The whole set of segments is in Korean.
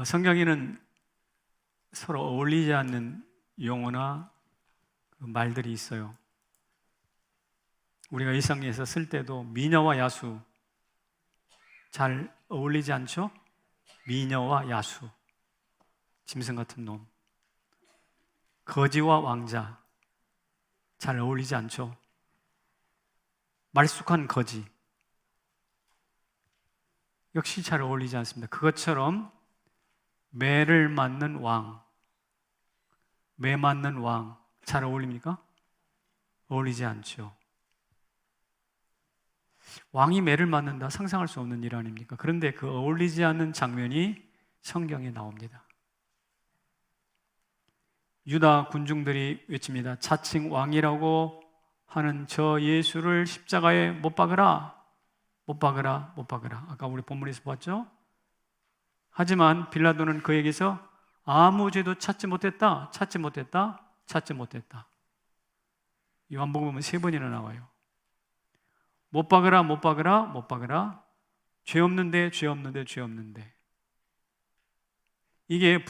성경에는 서로 어울리지 않는 용어나 말들이 있어요. 우리가 일상에서 쓸 때도 미녀와 야수 잘 어울리지 않죠? 미녀와 야수, 짐승 같은 놈. 거지와 왕자 잘 어울리지 않죠? 말쑥한 거지 역시 잘 어울리지 않습니다. 그것처럼 매를 맞는 왕, 매 맞는 왕 잘 어울립니까? 어울리지 않죠. 왕이 매를 맞는다, 상상할 수 없는 일 아닙니까? 그런데 그 어울리지 않는 장면이 성경에 나옵니다. 유다 군중들이 외칩니다. 자칭 왕이라고 하는 저 예수를 십자가에 못 박으라, 못 박으라, 못 박으라. 아까 우리 본문에서 봤죠? 하지만 빌라도는 그에게서 아무 죄도 찾지 못했다, 찾지 못했다, 찾지 못했다. 요한복음은 3번이나 나와요. 못 박으라, 못 박으라, 못 박으라. 죄 없는데, 죄 없는데, 죄 없는데. 이게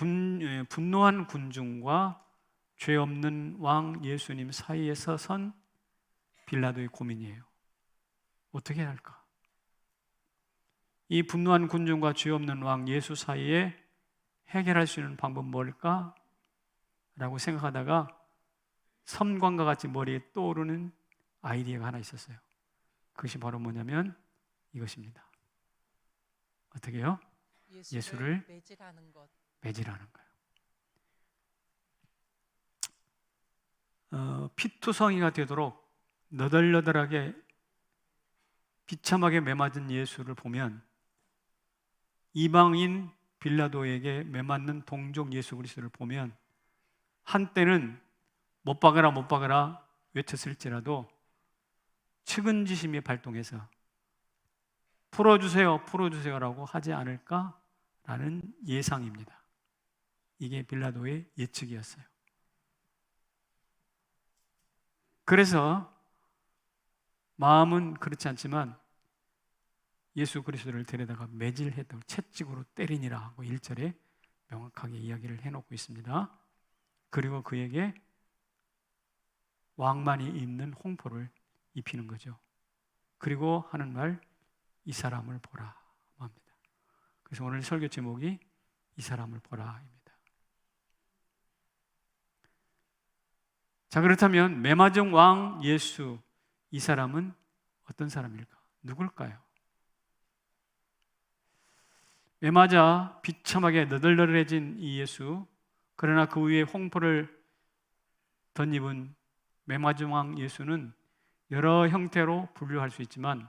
분노한 군중과 죄 없는 왕 예수님 사이에서 선 빌라도의 고민이에요. 어떻게 해야 할까? 이 분노한 군중과 죄 없는 왕 예수 사이에 해결할 수 있는 방법은 뭘까? 라고 생각하다가 섬광과 같이 머리에 떠오르는 아이디어가 하나 있었어요. 그것이 바로 뭐냐면 이것입니다. 어떻게 해요? 예수를 매질하는 거예요. 피투성이가 되도록 너덜너덜하게 비참하게 매맞은 예수를 보면 이방인 빌라도에게 매맞는 동족 예수 그리스도를 보면 한때는 못 박으라 못 박으라 외쳤을지라도 측은지심이 발동해서 풀어주세요 풀어주세요라고 하지 않을까라는 예상입니다. 이게 빌라도의 예측이었어요. 그래서 마음은 그렇지 않지만 예수 그리스도를 데려다가 매질했다고 채찍으로 때리니라 하고 1절에 명확하게 이야기를 해놓고 있습니다. 그리고 그에게 왕만이 입는 홍포를 입히는 거죠. 그리고 하는 말, 이 사람을 보라 합니다. 그래서 오늘 설교 제목이 이 사람을 보라입니다. 자, 그렇다면 매맞은 왕 예수, 이 사람은 어떤 사람일까? 누굴까요? 매맞아 비참하게 너덜너덜해진 이 예수, 그러나 그 위에 홍포를 덧입은 매맞은 왕 예수는 여러 형태로 분류할 수 있지만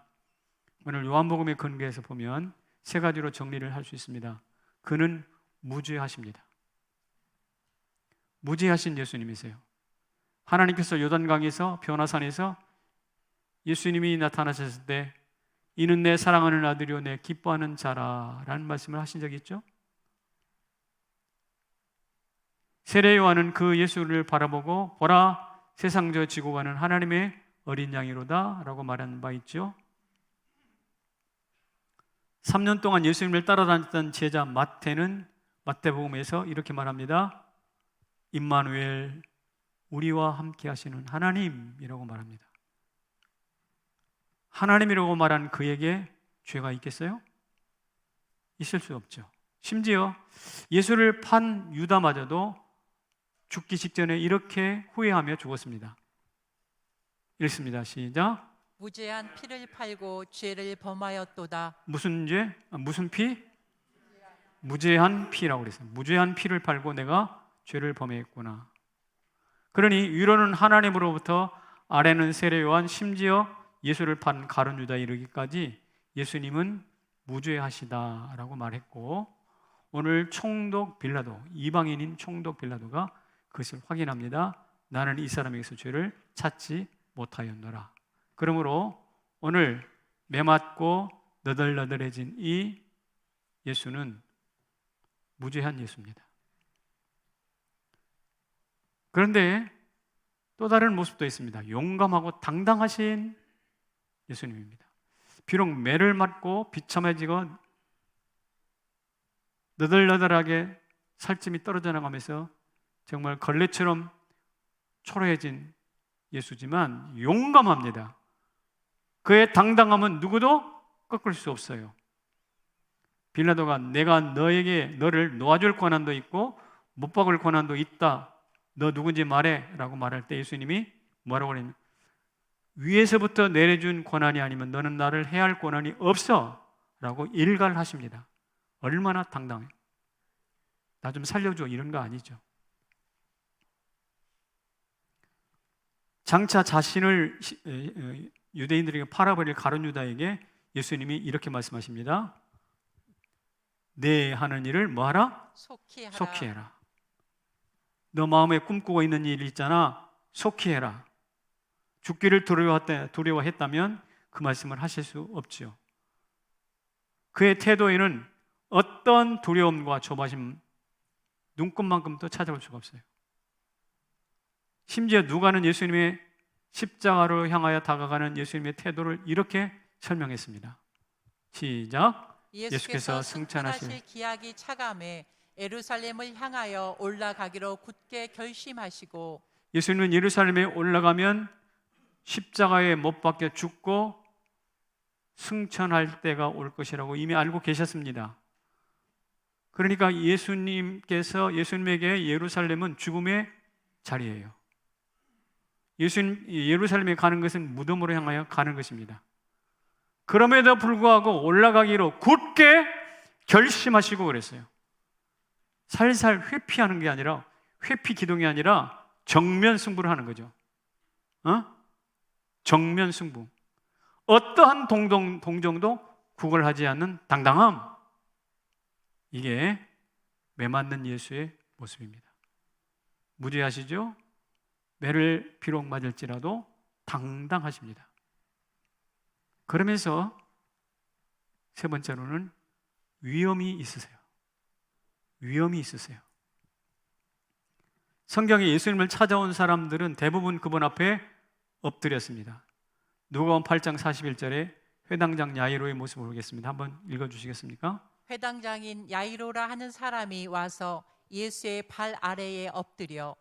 오늘 요한복음의 근거에서 보면 3가지로 정리를 할 수 있습니다. 그는 무죄하십니다. 무죄하신 예수님이세요. 하나님께서 요단강에서 변화산에서 예수님이 나타나셨을 때 이는 내 사랑하는 아들이요 내 기뻐하는 자라 라는 말씀을 하신 적이 있죠. 세례 요한은 그 예수를 바라보고 보라 세상 저 지고 가는 하나님의 어린 양이로다 라고 말한 바 있죠. 3년 동안 예수님을 따라다녔던 제자 마태는 마태복음에서 이렇게 말합니다. 임마누엘 우리와 함께 하시는 하나님이라고 말합니다. 하나님이라고 말한 그에게 죄가 있겠어요? 있을 수 없죠. 심지어 예수를 판 유다마저도 죽기 직전에 이렇게 후회하며 죽었습니다. 읽습니다. 시작. 무죄한 피를 팔고 죄를 범하였도다. 무슨 죄? 무슨 피? 무죄한 피라고 그랬어요. 무죄한 피를 팔고 내가 죄를 범했구나. 그러니 위로는 하나님으로부터 아래는 세례 요한 심지어 예수를 판 가룟 유다에 이르기까지 예수님은 무죄하시다라고 말했고 오늘 총독 빌라도, 이방인인 총독 빌라도가 그것을 확인합니다. 나는 이 사람에게서 죄를 찾지 못하였노라. 그러므로 오늘 매맞고 너덜너덜해진 이 예수는 무죄한 예수입니다. 그런데 또 다른 모습도 있습니다. 용감하고 당당하신 예수님입니다. 비록 매를 맞고 비참해지고 너덜너덜하게 살점이 떨어져 나가면서 정말 걸레처럼 초라해진 예수지만 용감합니다. 그의 당당함은 누구도 꺾을 수 없어요. 빌라도가 내가 너를 놓아줄 권한도 있고 못 박을 권한도 있다. 너 누군지 말해 라고 말할 때 예수님이 뭐라고 그랬냐? 위에서부터 내려준 권한이 아니면 너는 나를 해할 권한이 없어 라고 일갈하십니다. 얼마나 당당해. 나 좀 살려줘 이런 거 아니죠. 장차 자신을 유대인들에게 팔아버릴 가룟 유다에게 예수님이 이렇게 말씀하십니다. 내 하는 일을 뭐하라? 속히 하라. 속히 해라. 너 마음에 꿈꾸고 있는 일 있잖아. 속히 해라. 죽기를 두려워했다면 그 말씀을 하실 수 없지요. 그의 태도에는 어떤 두려움과 조바심 눈곱만큼도 찾아볼 수가 없어요. 심지어 누가는 예수님의 십자가로 향하여 다가가는 예수님의 태도를 이렇게 설명했습니다. 시작. 예수께서 승천하실 기약이 차감해 예루살렘을 향하여 올라가기로 굳게 결심하시고 예수님은 예루살렘에 올라가면 십자가에 못 박혀 죽고 승천할 때가 올 것이라고 이미 알고 계셨습니다. 그러니까 예수님에게 예루살렘은 죽음의 자리예요. 예루살렘에 가는 것은 무덤으로 향하여 가는 것입니다. 그럼에도 불구하고 올라가기로 굳게 결심하시고 그랬어요. 살살 회피하는 게 아니라 회피 기동이 아니라 정면 승부를 하는 거죠. 정면 승부. 어떠한 동정도 구걸하지 않는 당당함. 이게 매맞는 예수의 모습입니다. 무죄하시죠? 매를 비록 맞을지라도 당당하십니다. 그러면서 세 번째로는 위험이 있으세요. 위험이 있으세요. 성경에 예수님을 찾아온 사람들은 대부분 그분 앞에 엎드렸습니다. 누가복음 8장 41절에 회당장 야이로의 모습을 보겠습니다. 한번 읽어주시겠습니까? 회당장인 야이로라 하는 사람이 와서 예수의 발 아래에 엎드려.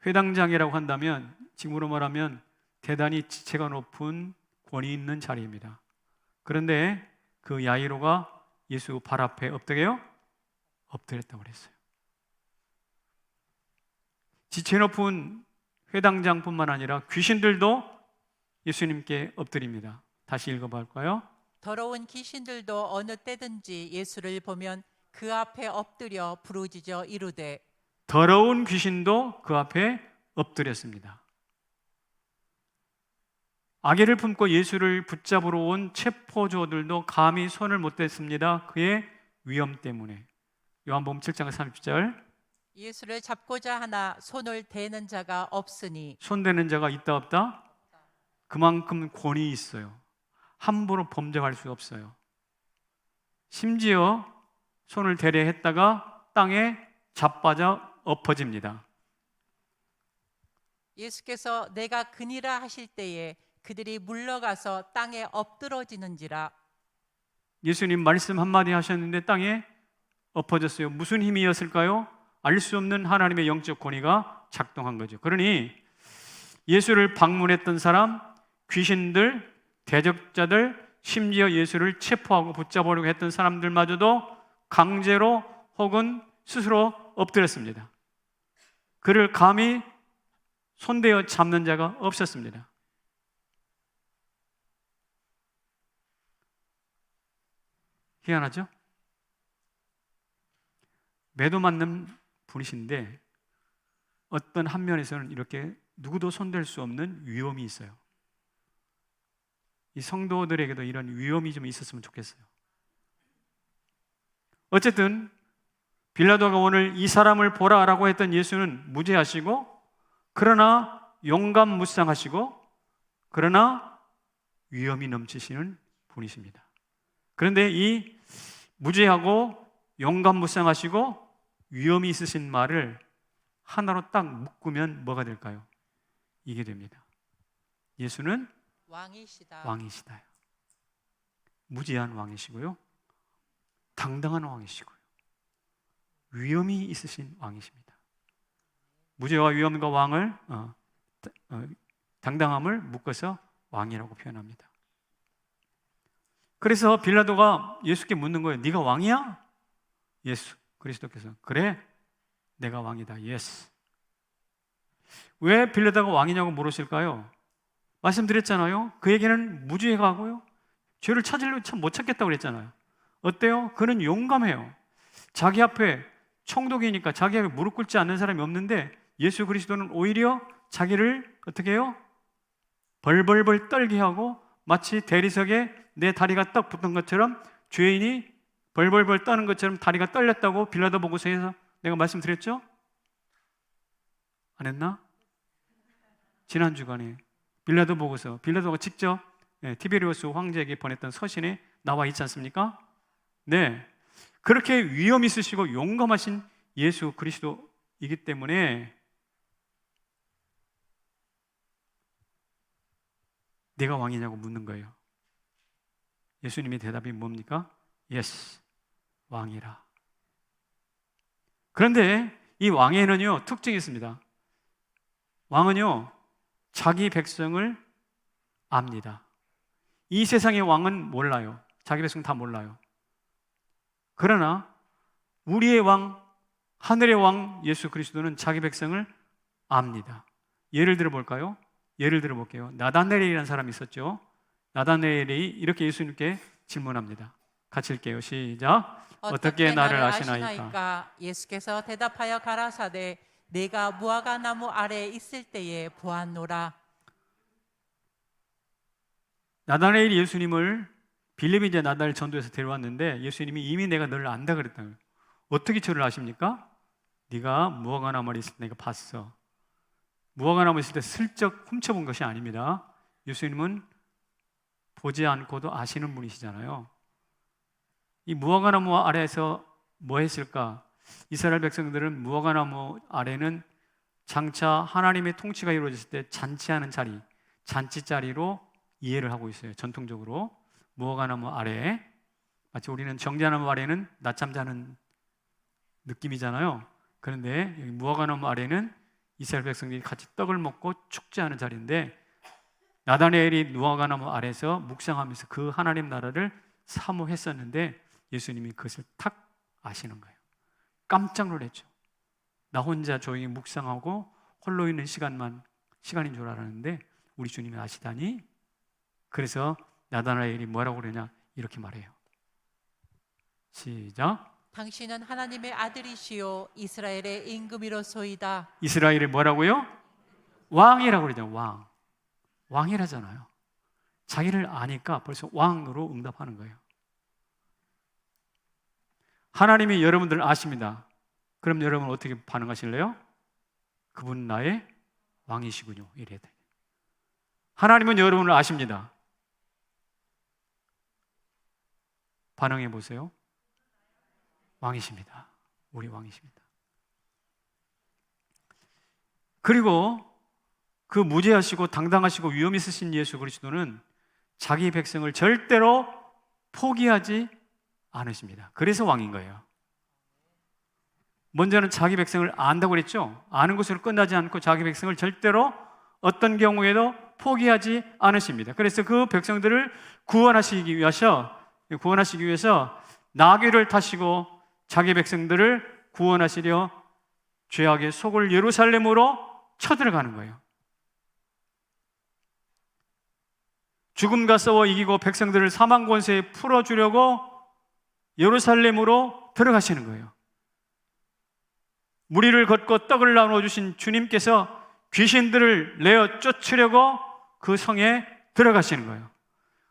회당장이라고 한다면 지금으로 말하면 대단히 지체가 높은 권위 있는 자리입니다. 그런데 그 야이로가 예수 발 앞에 엎드렸다고 그랬어요. 지체 높은 회당장뿐만 아니라 귀신들도 예수님께 엎드립니다. 다시 읽어볼까요? 더러운 귀신들도 어느 때든지 예수를 보면 그 앞에 엎드려 부르짖어 이르되. 더러운 귀신도 그 앞에 엎드렸습니다. 아기를 품고 예수를 붙잡으러 온 체포조들도 감히 손을 못 댔습니다. 그의 위험 때문에. 요한복음 7장 30절. 예수를 잡고자 하나 손을 대는 자가 없으니. 손대는 자가 있다 없다? 그만큼 권위 있어요. 함부로 범죄할 수 없어요. 심지어 손을 대려 했다가 땅에 자빠져 엎어집니다. 예수께서 내가 그니라 하실 때에 그들이 물러가서 땅에 엎드러지는지라. 예수님 말씀 한마디 하셨는데 땅에 엎어졌어요. 무슨 힘이었을까요? 알 수 없는 하나님의 영적 권위가 작동한 거죠. 그러니 예수를 방문했던 사람, 귀신들, 대적자들, 심지어 예수를 체포하고 붙잡으려고 했던 사람들마저도 강제로 혹은 스스로 엎드렸습니다. 그를 감히 손대어 잡는 자가 없었습니다. 희한하죠? 매도 맞는 분이신데 어떤 한 면에서는 이렇게 누구도 손댈 수 없는 위험이 있어요. 이 성도들에게도 이런 위험이 좀 있었으면 좋겠어요. 어쨌든 빌라도가 오늘 이 사람을 보라라고 했던 예수는 무죄하시고, 그러나 용감무쌍하시고, 그러나 위험이 넘치시는 분이십니다. 그런데 이 무죄하고 용감무쌍하시고 위험이 있으신 말을 하나로 딱 묶으면 뭐가 될까요? 이게 됩니다. 예수는 왕이시다. 무죄한 왕이시고요, 당당한 왕이시고요, 위엄이 있으신 왕이십니다. 무죄와 위엄과 왕을 당당함을 묶어서 왕이라고 표현합니다. 그래서 빌라도가 예수께 묻는 거예요. 네가 왕이야? 예수 그리스도께서 그래, 내가 왕이다. 예스. 왜 빌라도가 왕이냐고 물으실까요? 말씀드렸잖아요. 그에게는 무죄가 하고요, 죄를 찾으려고 참 못 찾겠다고 그랬잖아요. 어때요? 그는 용감해요. 자기 앞에 총독이니까 자기 앞에 무릎 꿇지 않는 사람이 없는데 예수 그리스도는 오히려 자기를 어떻게 해요? 벌벌벌 떨게 하고 마치 대리석에 내 다리가 딱 붙은 것처럼, 죄인이 벌벌벌 떠는 것처럼 다리가 떨렸다고 빌라도 보고서에서 내가 말씀드렸죠? 안 했나? 지난 주간에 빌라도 보고서, 빌라도가 직접 티베리우스 황제에게 보냈던 서신에 나와 있지 않습니까? 네, 그렇게 위엄 있으시고 용감하신 예수 그리스도이기 때문에 네가 왕이냐고 묻는 거예요. 예수님의 대답이 뭡니까? 예스, 왕이라. 그런데 이 왕에는요, 특징이 있습니다. 왕은요, 자기 백성을 압니다. 이 세상의 왕은 몰라요. 자기 백성 다 몰라요. 그러나 우리의 왕, 하늘의 왕 예수 그리스도는 자기 백성을 압니다. 예를 들어 볼까요? 예를 들어 볼게요. 나다나엘이라는 사람이 있었죠. 나다나엘이 이렇게 예수님께 질문합니다. 같이 읽게요. 시작. 어떻게 나를 아시나이까? 예수께서 대답하여 가라사대 내가 무화과 나무 아래에 있을 때에 보았노라. 나다나엘이 예수님을 빌립이 이제 나다나엘 전도에서 데려왔는데 예수님이 이미 내가 너를 안다 그랬다는 거예요. 어떻게 저를 아십니까? 네가 무화과 나무에 있을 때 내가 봤어. 무화과 나무에 있을 때 슬쩍 훔쳐본 것이 아닙니다. 예수님은 보지 않고도 아시는 분이시잖아요. 이 무화과 나무 아래에서 뭐 했을까? 이스라엘 백성들은 무화과 나무 아래는 장차 하나님의 통치가 이루어졌을 때 잔치하는 자리, 잔치자리로 이해를 하고 있어요. 전통적으로 무화과 나무 아래에, 마치 우리는 정자나무 아래는 낮잠 자는 느낌이잖아요. 그런데 여기 무화과 나무 아래는 이스라엘 백성들이 같이 떡을 먹고 축제하는 자리인데, 나다나엘이 무화과 나무 아래에서 묵상하면서 그 하나님 나라를 사모했었는데 예수님이 그것을 탁 아시는 거예요. 깜짝 놀랐죠. 나 혼자 조용히 묵상하고 홀로 있는 시간인 줄 알았는데 우리 주님이 아시다니. 그래서 나다나엘이 뭐라고 그러냐, 이렇게 말해요. 시작. 당신은 하나님의 아들이시요 이스라엘의 임금이로소이다. 이스라엘이 뭐라고요? 왕이라고 그러죠. 왕. 왕이라잖아요. 자기를 아니까 벌써 왕으로 응답하는 거예요. 하나님이 여러분들을 아십니다. 그럼 여러분 어떻게 반응하실래요? 그분은 나의 왕이시군요. 이래야 돼요. 하나님은 여러분을 아십니다. 반응해 보세요. 왕이십니다. 우리 왕이십니다. 그리고 그 무죄하시고 당당하시고 위엄 있으신 예수 그리스도는 자기 백성을 절대로 포기하지 않으십니다. 그래서 왕인 거예요. 먼저는 자기 백성을 안다고 그랬죠. 아는 것으로 끝나지 않고 자기 백성을 절대로 어떤 경우에도 포기하지 않으십니다. 그래서 그 백성들을 구원하시기 위해서 나귀를 타시고 자기 백성들을 구원하시려 죄악의 속을 예루살렘으로 쳐들어가는 거예요. 죽음과 싸워 이기고 백성들을 사망 권세에 풀어주려고 예루살렘으로 들어가시는 거예요. 무리를 걷고 떡을 나눠주신 주님께서 귀신들을 내어 쫓으려고 그 성에 들어가시는 거예요.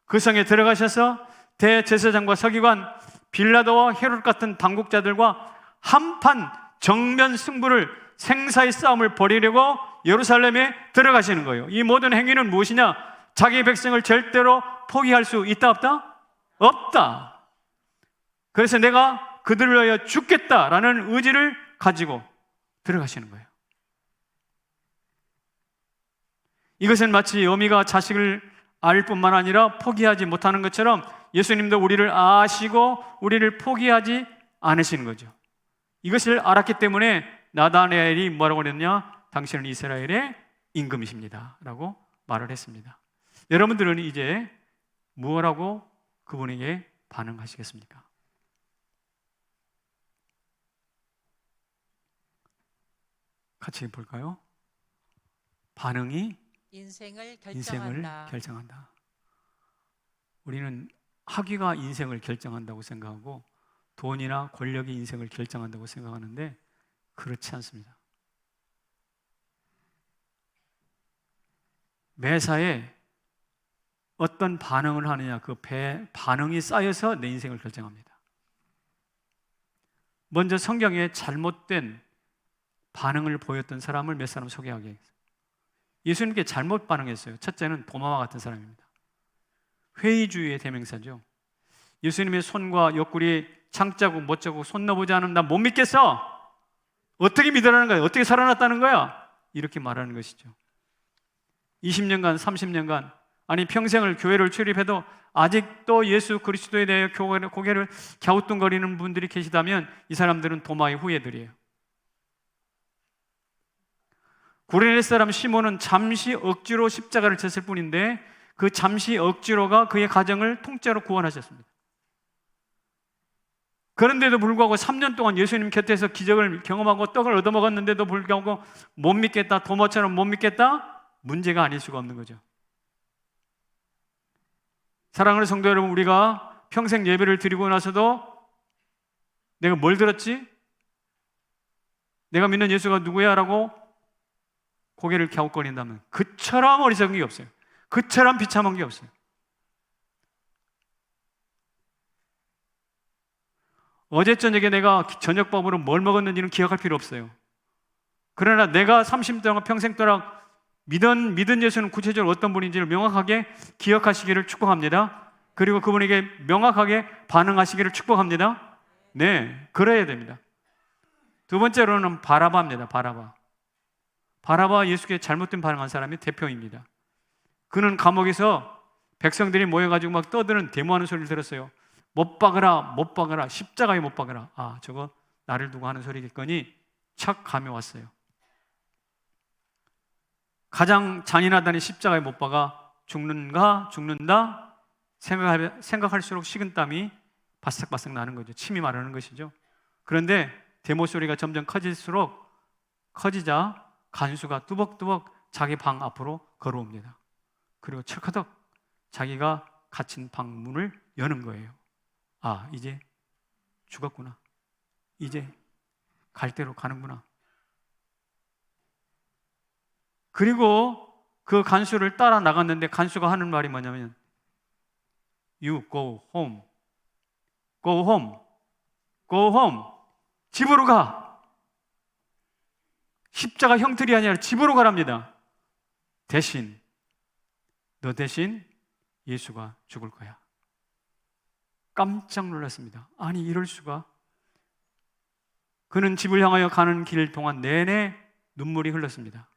그 성에 들어가셔서 대제사장과 서기관, 빌라도와 헤롯 같은 당국자들과 한판 정면 승부를, 생사의 싸움을 벌이려고 예루살렘에 들어가시는 거예요. 이 모든 행위는 무엇이냐? 자기 백성을 절대로 포기할 수 있다 없다? 없다. 그래서 내가 그들을 위하여 죽겠다라는 의지를 가지고 들어가시는 거예요. 이것은 마치 어미가 자식을 알 뿐만 아니라 포기하지 못하는 것처럼 예수님도 우리를 아시고 우리를 포기하지 않으시는 거죠. 이것을 알았기 때문에 나다나엘이 뭐라고 그랬냐? 당신은 이스라엘의 임금이십니다 라고 말을 했습니다. 여러분들은 이제 무엇라고 그분에게 반응하시겠습니까? 같이 볼까요? 반응이 인생을 인생을 결정한다. 결정한다. 우리는 학위가 인생을 결정한다고 생각하고 돈이나 권력이 인생을 결정한다고 생각하는데 그렇지 않습니다. 매사에 어떤 반응을 하느냐, 그 반응이 쌓여서 내 인생을 결정합니다. 먼저 성경에 잘못된 반응을 보였던 사람을 몇 사람 소개하겠습니다. 예수님께 잘못 반응했어요. 첫째는 도마와 같은 사람입니다. 회의주의의 대명사죠. 예수님의 손과 옆구리에 창자국, 못자국, 손 넣어보지 않으면 나 못 믿겠어. 어떻게 믿으라는 거야? 어떻게 살아났다는 거야? 이렇게 말하는 것이죠. 20년간, 30년간, 아니 평생을 교회를 출입해도 아직도 예수 그리스도에 대해 고개를 갸우뚱거리는 분들이 계시다면 이 사람들은 도마의 후예들이에요. 구레네 사람 시몬은 잠시 억지로 십자가를 졌을 뿐인데 그 잠시 억지로가 그의 가정을 통째로 구원하셨습니다. 그런데도 불구하고 3년 동안 예수님 곁에서 기적을 경험하고 떡을 얻어먹었는데도 불구하고 못 믿겠다, 도마처럼 못 믿겠다? 문제가 아닐 수가 없는 거죠. 사랑하는 성도 여러분, 우리가 평생 예배를 드리고 나서도 내가 뭘 들었지? 내가 믿는 예수가 누구야? 라고 고개를 갸웃거린다면 그처럼 어리석은 게 없어요. 그처럼 비참한 게 없어요. 어제 저녁에 내가 저녁밥으로 뭘 먹었는지는 기억할 필요 없어요. 그러나 내가 30년 동안 평생 동안 믿은 예수는 구체적으로 어떤 분인지를 명확하게 기억하시기를 축복합니다. 그리고 그분에게 명확하게 반응하시기를 축복합니다. 네, 그래야 됩니다. 두 번째로는 바라바입니다. 바라바 예수께 잘못된 반응한 사람이 대표입니다. 그는 감옥에서 백성들이 모여가지고 막 떠드는 데모하는 소리를 들었어요. 못 박으라, 십자가에 못 박으라. 아, 저거 나를 두고 하는 소리겠거니 착 감이 왔어요. 가장 잔인하다니 십자가에 못 박아 죽는다 생각할수록 식은땀이 바싹바싹 나는 거죠. 침이 마르는 것이죠. 그런데 데모 소리가 점점 커지자 간수가 뚜벅뚜벅 자기 방 앞으로 걸어옵니다. 그리고 철커덕 자기가 갇힌 방 문을 여는 거예요. 아, 이제 죽었구나. 이제 갈 대로 가는구나. 그리고 그 간수를 따라 나갔는데 간수가 하는 말이 뭐냐면 You go home. Go home. Go home. 집으로 가. 십자가 형틀이 아니라 집으로 가랍니다. 너 대신 예수가 죽을 거야. 깜짝 놀랐습니다. 아니 이럴 수가. 그는 집을 향하여 가는 길 동안 내내 눈물이 흘렀습니다.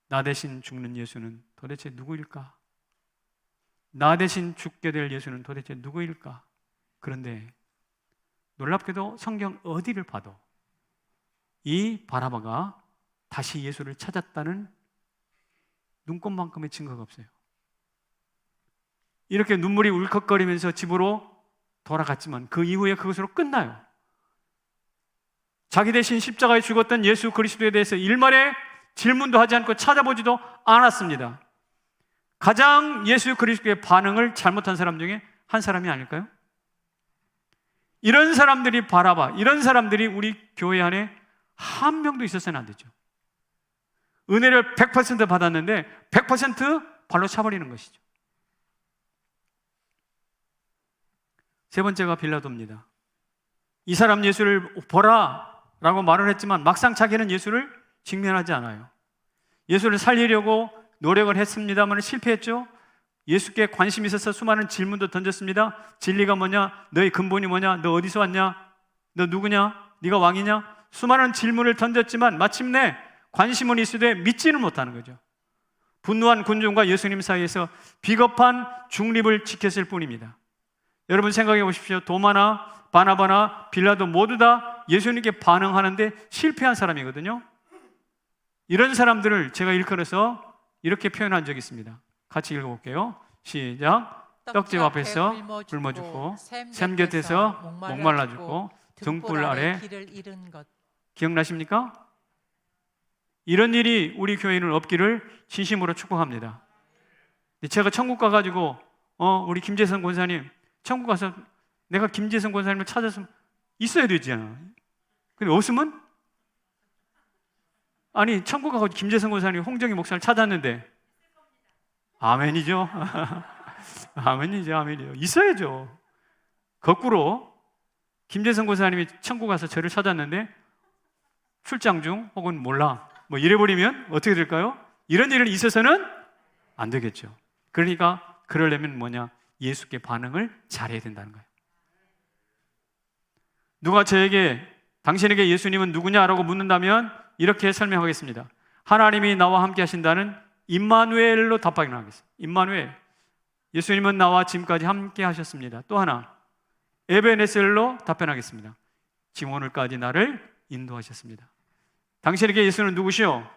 나 대신 죽는 예수는 도대체 누구일까? 나 대신 죽게 될 예수는 도대체 누구일까? 그런데 놀랍게도 성경 어디를 봐도 이 바라바가 다시 예수를 찾았다는 눈꼽만큼의 증거가 없어요. 이렇게 눈물이 울컥거리면서 집으로 돌아갔지만 그 이후에 그것으로 끝나요. 자기 대신 십자가에 죽었던 예수 그리스도에 대해서 일말의 질문도 하지 않고 찾아보지도 않았습니다. 가장 예수 그리스도의 반응을 잘못한 사람 중에 한 사람이 아닐까요? 이런 사람들이 바라봐, 이런 사람들이 우리 교회 안에 한 명도 있었어는 안 되죠. 은혜를 100% 받았는데 100% 발로 차버리는 것이죠. 세 번째가 빌라도입니다. 이 사람 예수를 보라 라고 말을 했지만 막상 자기는 예수를 직면하지 않아요. 예수를 살리려고 노력을 했습니다만 실패했죠. 예수께 관심이 있어서 수많은 질문도 던졌습니다. 진리가 뭐냐? 너의 근본이 뭐냐? 너 어디서 왔냐? 너 누구냐? 네가 왕이냐? 수많은 질문을 던졌지만 마침내 관심은 있으되 믿지는 못하는 거죠. 분노한 군중과 예수님 사이에서 비겁한 중립을 지켰을 뿐입니다. 여러분 생각해 보십시오. 도마나 바나바나 빌라도 모두 다 예수님께 반응하는데 실패한 사람이거든요. 이런 사람들을 제가 일컬어서 이렇게 표현한 적이 있습니다. 같이 읽어볼게요. 시작. 떡집 앞에서 굶어 죽고 샘 곁에서 목말라 죽고 등불 아래 길을 잃은 것. 기억나십니까? 이런 일이 우리 교회는 없기를 진심으로 축복합니다. 제가 천국 가가지고 우리 김재성 권사님 천국 가서 내가 김재성 권사님을 찾았으면 있어야 되잖아. 근데 없으면? 아니 천국 가고 김재성 권사님 홍정희 목사를 찾았는데 아멘이죠. 아멘이죠. 아멘이요. 있어야죠. 거꾸로 김재성 권사님이 천국 가서 저를 찾았는데 출장 중 혹은 몰라 뭐 이래버리면 어떻게 될까요? 이런 일은 있어서는 안 되겠죠. 그러니까 그러려면 뭐냐? 예수께 반응을 잘해야 된다는 거예요. 누가 저에게 당신에게 예수님은 누구냐라고 묻는다면 이렇게 설명하겠습니다. 하나님이 나와 함께 하신다는 임마누엘로 답하겠습니다. 임마누엘. 예수님은 나와 지금까지 함께 하셨습니다. 또 하나 에베네셀로 답변하겠습니다. 지금 오늘까지 나를 인도하셨습니다. 당신에게 예수는 누구시오?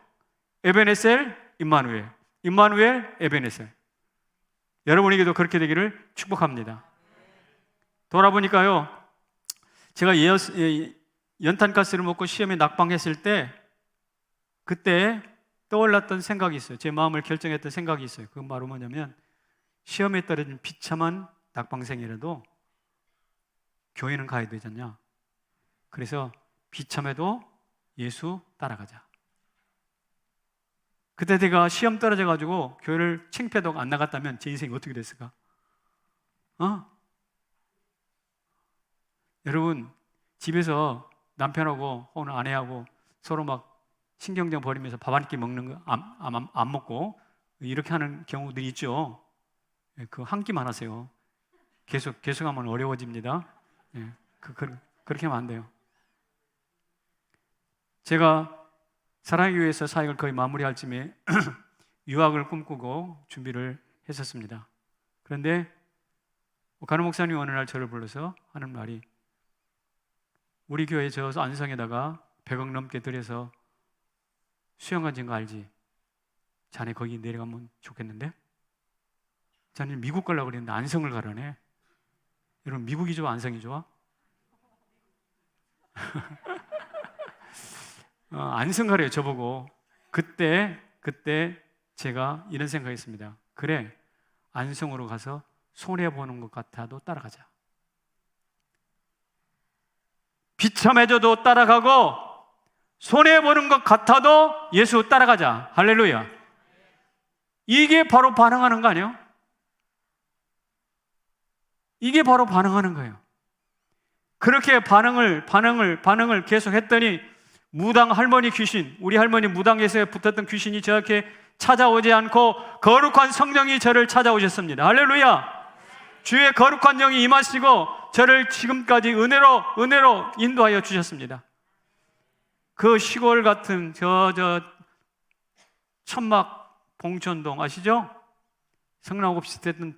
에베네셀, 임마누엘. 임마누엘, 에베네셀. 여러분에게도 그렇게 되기를 축복합니다. 돌아보니까요, 제가 연탄가스를 먹고 시험에 낙방했을 때 그때 떠올랐던 생각이 있어요. 제 마음을 결정했던 생각이 있어요. 그건 바로 뭐냐면 시험에 떨어진 비참한 낙방생이라도 교회는 가야 되잖냐. 그래서 비참해도 예수 따라가자. 그때 내가 시험 떨어져가지고 교회를 창피하다고 안 나갔다면 제 인생이 어떻게 됐을까? 여러분 집에서 남편하고 혹은 아내하고 서로 막 신경전 벌이면서 밥 한 끼 먹는 거 안 먹고 이렇게 하는 경우들이 있죠. 그 한 끼만 하세요. 계속하면 어려워집니다. 그렇게 하면 안 돼요. 제가 사랑의 교회에서 사역을 거의 마무리할 쯤에 유학을 꿈꾸고 준비를 했었습니다. 그런데 간호 목사님이 어느 날 저를 불러서 하는 말이 우리 교회 저 안성에다가 100억 넘게 들여서 수영관 지은 거 알지? 자네 거기 내려가면 좋겠는데? 자네 미국 가려고 그랬는데 안성을 가라네. 여러분 미국이 좋아 안성이 좋아? 안성 가래요 저보고. 그때 제가 이런 생각했습니다. 그래 안성으로 가서 손해보는 것 같아도 따라가자. 비참해져도 따라가고 손해보는 것 같아도 예수 따라가자. 할렐루야. 이게 바로 반응하는 거 아니에요? 이게 바로 반응하는 거예요. 그렇게 반응을 계속 했더니 무당 할머니 귀신, 우리 할머니 무당에서 붙었던 귀신이 저렇게 찾아오지 않고 거룩한 성령이 저를 찾아오셨습니다. 할렐루야. 주의 거룩한 영이 임하시고 저를 지금까지 은혜로 인도하여 주셨습니다. 그 시골 같은 저 천막 봉천동 아시죠? 성남하고 비슷했던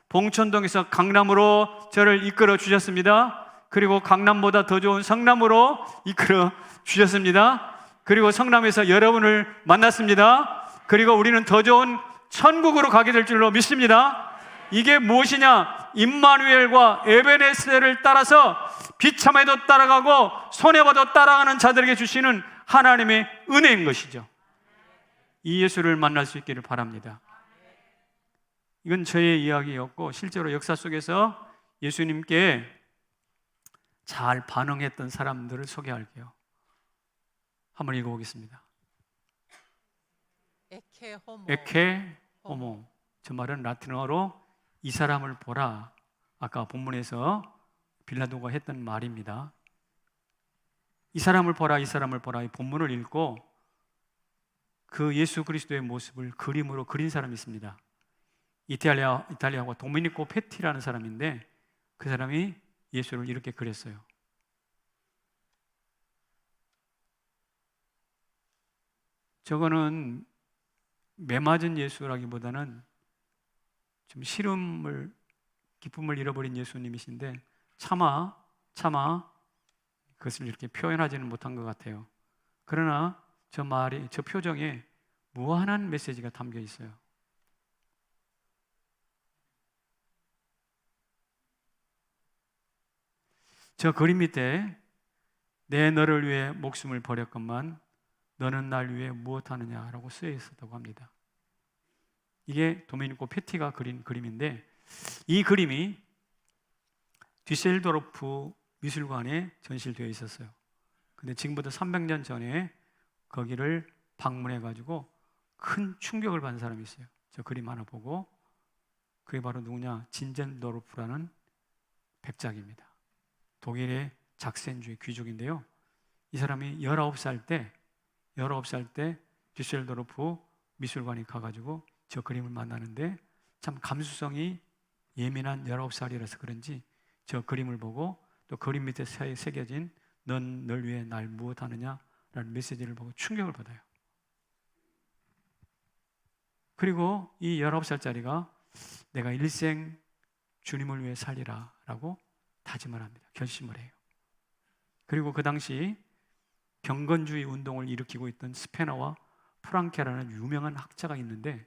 봉천동에서 강남으로 저를 이끌어 주셨습니다. 그리고 강남보다 더 좋은 성남으로 이끌어 주셨습니다. 그리고 성남에서 여러분을 만났습니다. 그리고 우리는 더 좋은 천국으로 가게 될 줄로 믿습니다. 이게 무엇이냐? 임마누엘과 에베네셀을 따라서 비참해도 따라가고 손해봐도 따라가는 자들에게 주시는 하나님의 은혜인 것이죠. 이 예수를 만날 수 있기를 바랍니다. 이건 저의 이야기였고 실제로 역사 속에서 예수님께 잘 반응했던 사람들을 소개할게요. 한번 읽어보겠습니다. 에케 호모. 저 말은 라틴어로 이 사람을 보라. 아까 본문에서 빌라도가 했던 말입니다. 이 사람을 보라, 이 사람을 보라. 이 본문을 읽고 그 예수 그리스도의 모습을 그림으로 그린 사람이 있습니다. 이탈리아와 도미니코 페티라는 사람인데 그 사람이 예수를 이렇게 그렸어요. 저거는 매맞은 예수라기보다는 좀 기쁨을 잃어버린 예수님이신데 차마 그것을 이렇게 표현하지는 못한 것 같아요. 그러나 저 말이, 저 표정에 무한한 메시지가 담겨 있어요. 저 그림 밑에 내 너를 위해 목숨을 버렸건만 너는 날 위해 무엇하느냐라고 쓰여 있었다고 합니다. 이게 도메니코 페티가 그린 그림인데, 이 그림이 뒤셀도르프 미술관에 전시되어 있었어요. 근데 지금부터 300년 전에 거기를 방문해 가지고 큰 충격을 받은 사람이 있어요. 저 그림 하나 보고. 그게 바로 누구냐? 진젠도르프라는 백작입니다. 독일의 작센주의 귀족인데요. 이 사람이 19살 때 뒤셀도르프 미술관에 가가지고 저 그림을 만나는데, 참 감수성이 예민한 19살이라서 그런지 저 그림을 보고 또 그림 밑에 새겨진 넌 널 위해 날 무엇하느냐 라는 메시지를 보고 충격을 받아요. 그리고 이 19살짜리가 내가 일생 주님을 위해 살리라 라고 다짐을 합니다. 결심을 해요. 그리고 그 당시 경건주의 운동을 일으키고 있던 스페너와 프랑케라는 유명한 학자가 있는데,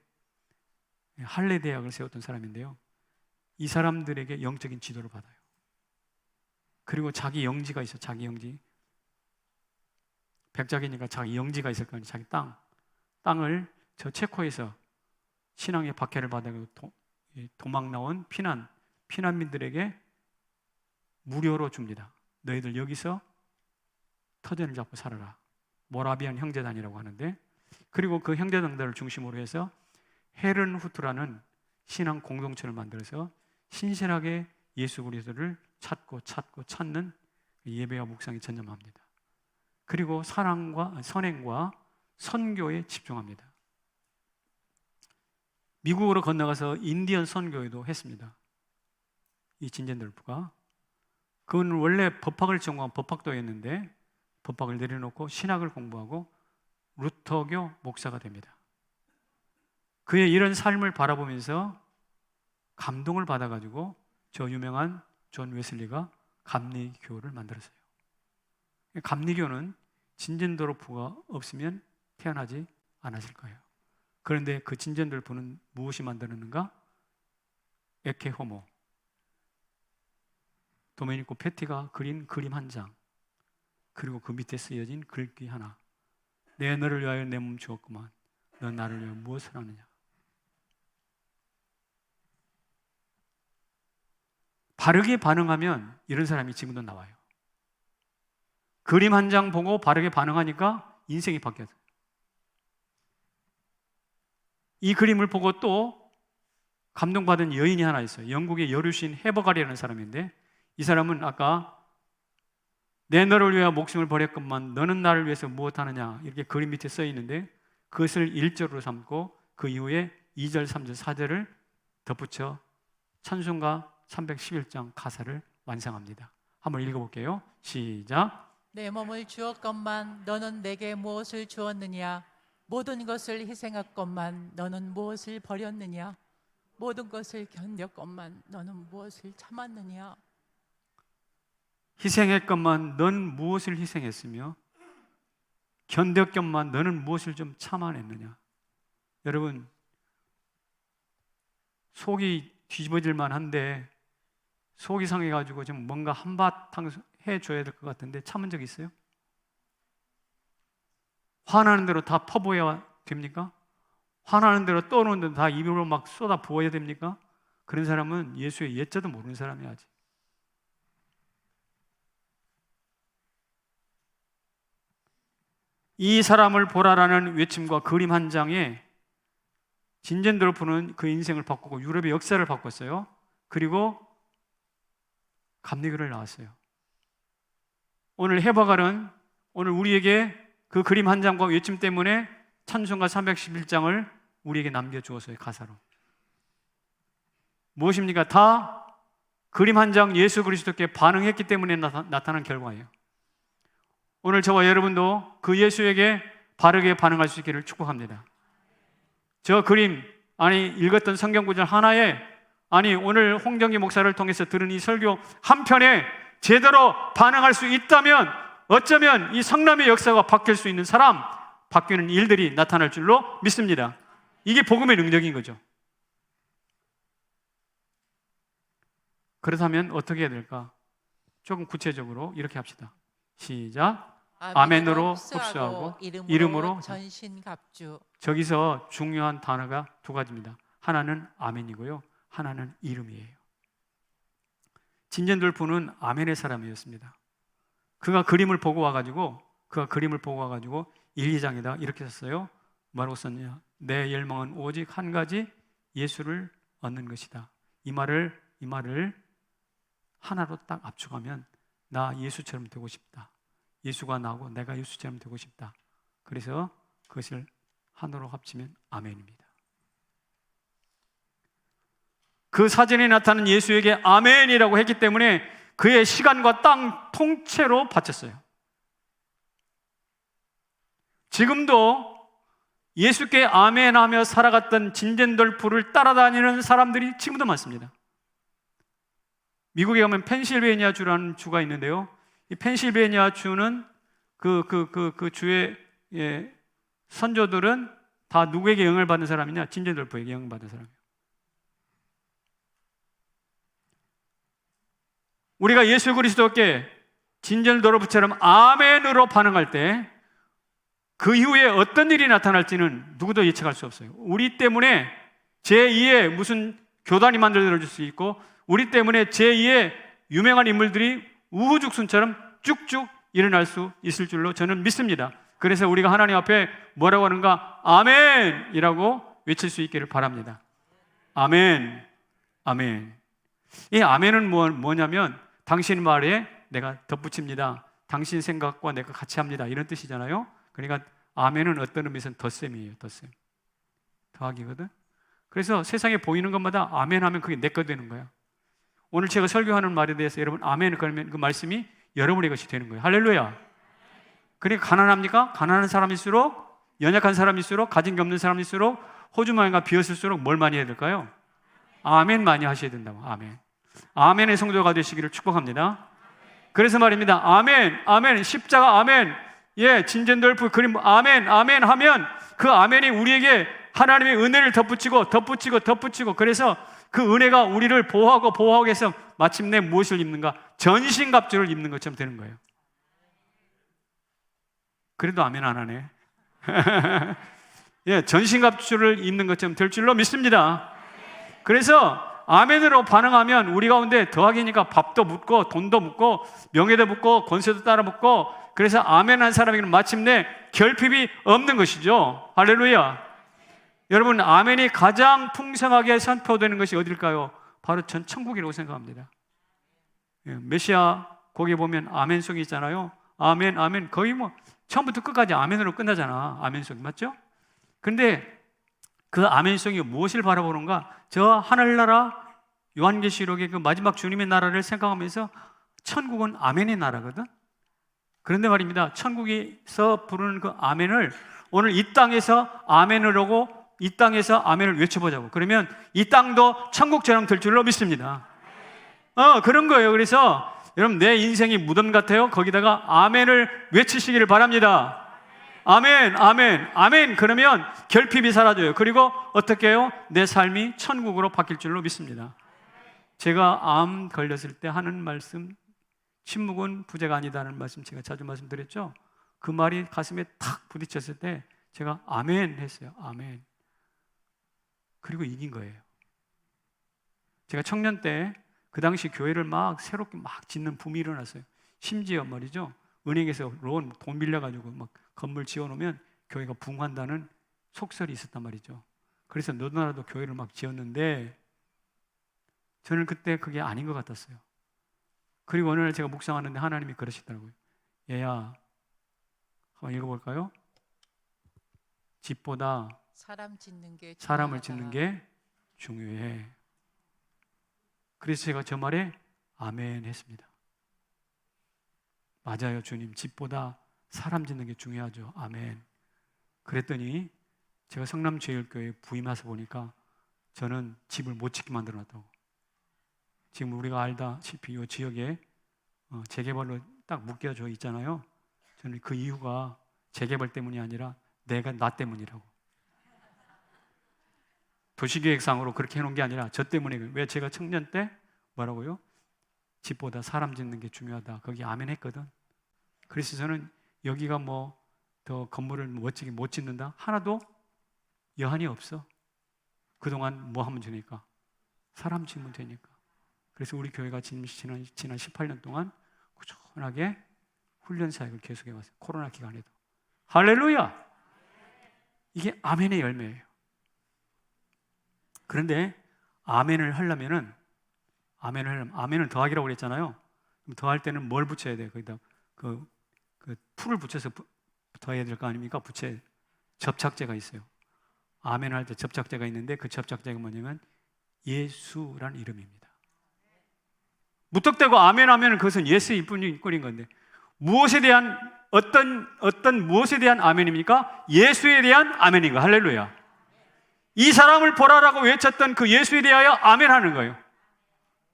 할레 대학을 세웠던 사람인데요. 이 사람들에게 영적인 지도를 받아요. 그리고 자기 영지가 있어. 자기 영지. 백작이니까 자기 영지가 있을 거니 자기 땅을 저 체코에서 신앙의 박해를 받아서 도망 나온 피난민들에게 무료로 줍니다. 너희들 여기서 터전을 잡고 살아라. 모라비안 형제단이라고 하는데, 그리고 그 형제단들을 중심으로 해서 헤른후트라는 신앙 공동체를 만들어서 신실하게 예수 그리스도를 찾는 예배와 묵상에 전념합니다. 그리고 선행과 선교에 집중합니다. 미국으로 건너가서 인디언 선교회도 했습니다. 이 진젠도르프가. 그건 원래 법학을 전공한 법학도였는데 법학을 내려놓고 신학을 공부하고 루터교 목사가 됩니다. 그의 이런 삶을 바라보면서 감동을 받아가지고 저 유명한 존 웨슬리가 감리교를 만들었어요. 감리교는 진젠도르프가 없으면 태어나지 않았을 거예요. 그런데 그 진젠도르프는 무엇이 만들었는가? 에케 호모, 도메니코 페티가 그린 그림 한 장, 그리고 그 밑에 쓰여진 글귀 하나. 내 너를 위하여 내 몸 주었구만 넌 나를 위하여 무엇을 하느냐. 바르게 반응하면 이런 사람이 지금도 나와요. 그림 한 장 보고 바르게 반응하니까 인생이 바뀌었어요. 이 그림을 보고 또 감동받은 여인이 하나 있어요. 영국의 여류신 헤버가리라는 사람인데, 이 사람은 아까 내 너를 위하여 목숨을 버렸건만 너는 나를 위해서 무엇하느냐 이렇게 그림 밑에 써 있는데, 그것을 1절로 삼고 그 이후에 2절, 3절, 4절을 덧붙여 찬송가 311장 가사를 완성합니다. 한번 읽어볼게요. 시작. 내 몸을 주었건만 너는 내게 무엇을 주었느냐? 모든 것을 희생했건만 너는 무엇을 버렸느냐? 모든 것을 견뎠건만 너는 무엇을 참았느냐? 희생했건만 넌 무엇을 희생했으며 견뎠건만 너는 무엇을 좀 참아냈느냐. 여러분, 속이 뒤집어질만 한데 속이 상해가지고 좀 뭔가 한바탕 해줘야 될 것 같은데 참은 적 있어요? 화나는 대로 다 퍼부어야 됩니까? 화나는 대로 떠오르는 대로 다 입으로 막 쏟아 부어야 됩니까? 그런 사람은 예수의 예자도 모르는 사람이야. 아직. 이 사람을 보라라는 외침과 그림 한 장에 진젠도르프는 그 인생을 바꾸고 유럽의 역사를 바꿨어요. 그리고 감리교를 나왔어요. 오늘 헤버갈은 오늘 우리에게 그 그림 한 장과 외침 때문에 찬송가 311장을 우리에게 남겨주었어요. 가사로. 무엇입니까? 다 그림 한 장 예수 그리스도께 반응했기 때문에 나타난 결과예요. 오늘 저와 여러분도 그 예수에게 바르게 반응할 수 있기를 축복합니다. 저 그림, 읽었던 성경 구절 하나에, 오늘 홍정기 목사를 통해서 들은 이 설교 한 편에 제대로 반응할 수 있다면 어쩌면 이 성남의 역사가 바뀔 수 있는 사람, 바뀌는 일들이 나타날 줄로 믿습니다. 이게 복음의 능력인 거죠. 그렇다면 어떻게 해야 될까? 조금 구체적으로 이렇게 합시다. 시작. 아멘으로 흡수하고 이름으로 전신갑주. 저기서 중요한 단어가 두 가지입니다. 하나는 아멘이고요, 하나는 이름이에요. 진전돌프는 아멘의 사람이었습니다. 그가 그림을 보고 와가지고 1, 2장에다 이렇게 썼어요. 뭐라고 썼냐? 내 열망은 오직 한 가지, 예수를 얻는 것이다. 이 말을 하나로 딱 압축하면 나 예수처럼 되고 싶다. 예수가 나고 내가 예수처럼 되고 싶다. 그래서 그것을 하나로 합치면 아멘입니다. 그 사진에 나타난 예수에게 아멘이라고 했기 때문에 그의 시간과 땅 통째로 바쳤어요. 지금도 예수께 아멘하며 살아갔던 진젠돌프를 따라다니는 사람들이 지금도 많습니다. 미국에 가면 펜실베니아 주라는 주가 있는데요. 이 펜실베니아 주는 그 주의 선조들은 다 누구에게 영향을 받은 사람이냐? 진젠돌프에게 영향을 받은 사람이에요. 우리가 예수 그리스도께 진전도르프처럼 아멘으로 반응할 때 그 이후에 어떤 일이 나타날지는 누구도 예측할 수 없어요. 우리 때문에 제2의 무슨 교단이 만들어질 수 있고, 우리 때문에 제2의 유명한 인물들이 우후죽순처럼 쭉쭉 일어날 수 있을 줄로 저는 믿습니다. 그래서 우리가 하나님 앞에 뭐라고 하는가? 아멘이라고 외칠 수 있기를 바랍니다. 아멘, 아멘. 이 아멘은 뭐냐면 당신 말에 내가 덧붙입니다. 당신 생각과 내가 같이 합니다. 이런 뜻이잖아요. 그러니까 아멘은 어떤 의미에서는 덧셈이에요. 덧셈. 더하기거든. 그래서 세상에 보이는 것마다 아멘 하면 그게 내 거 되는 거야. 오늘 제가 설교하는 말에 대해서 여러분 아멘 그러면 그 말씀이 여러분의 것이 되는 거예요. 할렐루야. 그러니까 가난합니까? 가난한 사람일수록, 연약한 사람일수록, 가진 게 없는 사람일수록, 호주머니가 비었을수록 뭘 많이 해야 될까요? 아멘 많이 하셔야 된다고. 아멘. 아멘의 성도가 되시기를 축복합니다. 그래서 말입니다. 아멘, 아멘, 십자가 아멘, 진전돌프 그림 아멘, 아멘 하면 그 아멘이 우리에게 하나님의 은혜를 덧붙이고 그래서 그 은혜가 우리를 보호하고 해서 마침내 무엇을 입는가? 전신갑주를 입는 것처럼 되는 거예요. 그래도 아멘 안 하네. 전신갑주를 입는 것처럼 될 줄로 믿습니다. 그래서 아멘으로 반응하면 우리 가운데 더하기니까 밥도 묻고 돈도 묻고 명예도 묻고 권세도 따라 묻고, 그래서 아멘한 사람에게는 마침내 결핍이 없는 것이죠. 할렐루야. 여러분, 아멘이 가장 풍성하게 선포되는 것이 어딜까요? 바로 전 천국이라고 생각합니다. 메시아 거기 보면 아멘송이 있잖아요. 아멘, 아멘. 거의 처음부터 끝까지 아멘으로 끝나잖아. 아멘송이 맞죠? 근데 그 아멘송이 무엇을 바라보는가? 저 하늘나라, 요한계시록의 그 마지막 주님의 나라를 생각하면서 천국은 아멘의 나라거든. 그런데 말입니다, 천국에서 부르는 그 아멘을 오늘 이 땅에서 아멘을 하고 이 땅에서 아멘을 외쳐보자고. 그러면 이 땅도 천국처럼 될 줄로 믿습니다. 그런 거예요. 그래서 여러분, 내 인생이 무덤 같아요. 거기다가 아멘을 외치시기를 바랍니다. 아멘, 아멘, 아멘. 그러면 결핍이 사라져요. 그리고 어떻게 해요? 내 삶이 천국으로 바뀔 줄로 믿습니다. 제가 암 걸렸을 때 하는 말씀, 침묵은 부재가 아니다는 말씀 제가 자주 말씀드렸죠. 그 말이 가슴에 탁 부딪혔을 때 제가 아멘 했어요. 아멘. 그리고 이긴 거예요. 제가 청년 때 그 당시 교회를 막 새롭게 막 짓는 붐이 일어났어요. 심지어 말이죠, 은행에서 돈 빌려가지고 막 건물 지어놓으면 교회가 붕한다는 속설이 있었단 말이죠. 그래서 너도나도 교회를 막 지었는데 저는 그때 그게 아닌 것 같았어요. 그리고 어느 날 제가 묵상하는데 하나님이 그러시더라고요. 얘야, 한번 읽어볼까요? 집보다 사람을 짓는 게 중요해. 그래서 제가 저 말에 아멘 했습니다. 맞아요, 주님. 집보다 사람 짓는 게 중요하죠. 아멘. 그랬더니 제가 성남제일교회에 부임해서 보니까 저는 집을 못 짓게 만들어놨다고. 지금 우리가 알다시피 이 지역에 재개발로 딱 묶여져 있잖아요. 저는 그 이유가 재개발 때문이 아니라 나 때문이라고. 도시계획상으로 그렇게 해놓은 게 아니라 저 때문에. 왜 제가 청년 때 뭐라고요? 집보다 사람 짓는 게 중요하다. 거기 아멘 했거든. 그래서 저는 여기가 뭐 더 건물을 멋지게 못 짓는다 하나도 여한이 없어. 그동안 뭐 하면 되니까? 사람 짓면 되니까. 그래서 우리 교회가 지난 18년 동안 꾸준하게 훈련 사역을 계속해 왔어요. 코로나 기간에도. 할렐루야! 이게 아멘의 열매예요. 그런데 아멘을 하려면은 아멘을 더하기라고 그랬잖아요. 그럼 더할 때는 뭘 붙여야 돼요? 거기다 그 풀을 붙여서 더해야 될 거 아닙니까? 접착제가 있어요. 아멘 할 때 접착제가 있는데 그 접착제가 뭐냐면 예수란 이름입니다. 무턱대고 아멘 하면 그것은 예수일 뿐인 건데 무엇에 대한 어떤 무엇에 대한 아멘입니까? 예수에 대한 아멘인 거. 할렐루야. 이 사람을 보라라고 외쳤던 그 예수에 대하여 아멘 하는 거예요.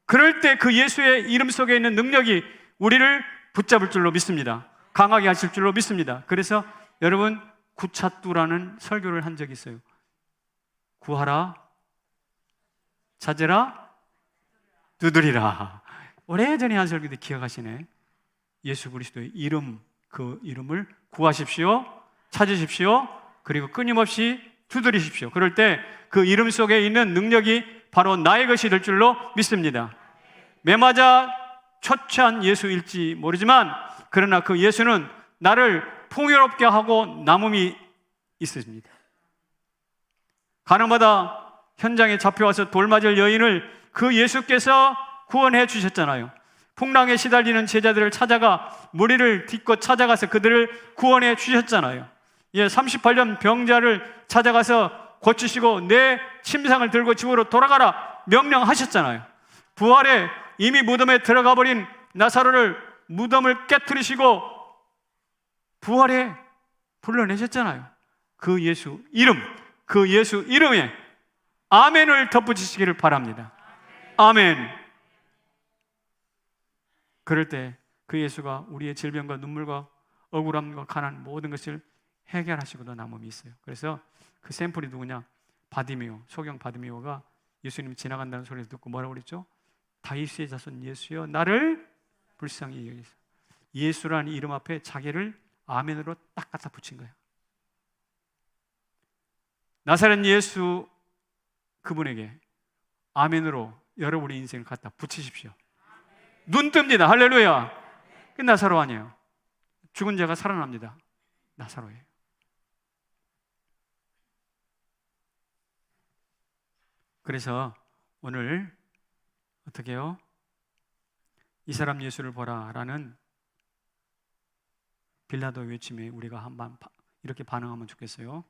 그럴 때 그 예수의 이름 속에 있는 능력이 우리를 붙잡을 줄로 믿습니다. 강하게 하실 줄로 믿습니다. 그래서 여러분 구차뚜라는 설교를 한 적이 있어요. 구하라, 찾으라, 두드리라. 오래전에 한 설교도 기억하시네. 예수 그리스도의 이름, 그 이름을 구하십시오, 찾으십시오, 그리고 끊임없이 두드리십시오. 그럴 때 그 이름 속에 있는 능력이 바로 나의 것이 될 줄로 믿습니다. 매맞아 초췌한 예수일지 모르지만 그러나 그 예수는 나를 풍요롭게 하고 남음이 있습니다. 가나마다 현장에 잡혀와서 돌 맞을 여인을 그 예수께서 구원해 주셨잖아요. 풍랑에 시달리는 제자들을 찾아가 무리를 딛고 찾아가서 그들을 구원해 주셨잖아요. 38년 병자를 찾아가서 고치시고 내 침상을 들고 집으로 돌아가라 명령하셨잖아요. 부활에 이미 무덤에 들어가 버린 나사로를 무덤을 깨트리시고 부활에 불러내셨잖아요. 그 예수 이름에 아멘을 덧붙이시기를 바랍니다. 아멘. 그럴 때 그 예수가 우리의 질병과 눈물과 억울함과 가난 모든 것을 해결하시고도 남음이 있어요. 그래서 그 샘플이 누구냐? 바디메오, 소경 바디메오가 예수님이 지나간다는 소리를 듣고 뭐라고 그랬죠? 다윗의 자손 예수여 나를 불쌍히 여기소. 예수라는 이름 앞에 자기를 아멘으로 딱 갖다 붙인 거예요. 나사렛 예수 그분에게 아멘으로 여러분의 인생을 갖다 붙이십시오. 눈 뜹니다. 할렐루야. 그 나사로 아니에요. 죽은 자가 살아납니다. 나사로예요. 그래서 오늘 어떻게 해요? 이 사람 예수를 보라라는 빌라도 외침에 우리가 한번 이렇게 반응하면 좋겠어요.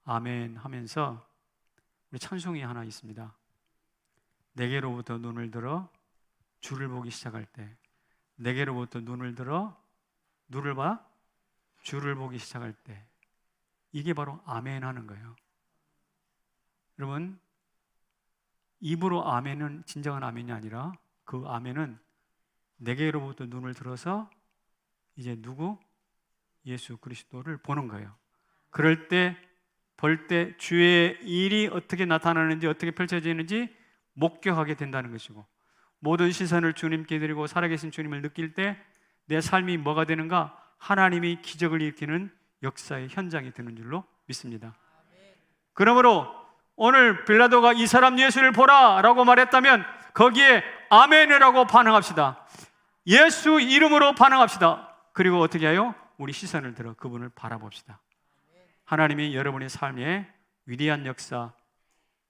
아멘 하면서 우리 찬송이 하나 있습니다. 내게로부터 눈을 들어 주를 보기 시작할 때, 내게로부터 눈을 들어 누를 봐? 주를 보기 시작할 때, 이게 바로 아멘 하는 거예요. 여러분, 입으로 아멘은 진정한 아멘이 아니라 그 아멘은 내게로부터 눈을 들어서 이제 누구? 예수 그리스도를 보는 거예요. 그럴 때 볼 때 주의 일이 어떻게 나타나는지 어떻게 펼쳐지는지 목격하게 된다는 것이고, 모든 시선을 주님께 드리고 살아계신 주님을 느낄 때 내 삶이 뭐가 되는가? 하나님이 기적을 일으키는 역사의 현장이 되는 줄로 믿습니다. 그러므로 오늘 빌라도가 이 사람 예수를 보라 라고 말했다면 거기에 아멘이라고 반응합시다. 예수 이름으로 반응합시다. 그리고 어떻게 해요? 우리 시선을 들어 그분을 바라봅시다. 하나님이 여러분의 삶에 위대한 역사,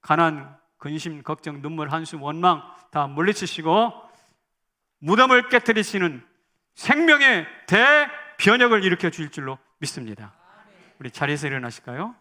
가난, 근심, 걱정, 눈물, 한숨, 원망 다 물리치시고 무덤을 깨트리시는 생명의 대변혁을 일으켜 주실 줄로 믿습니다. 우리 자리에서 일어나실까요?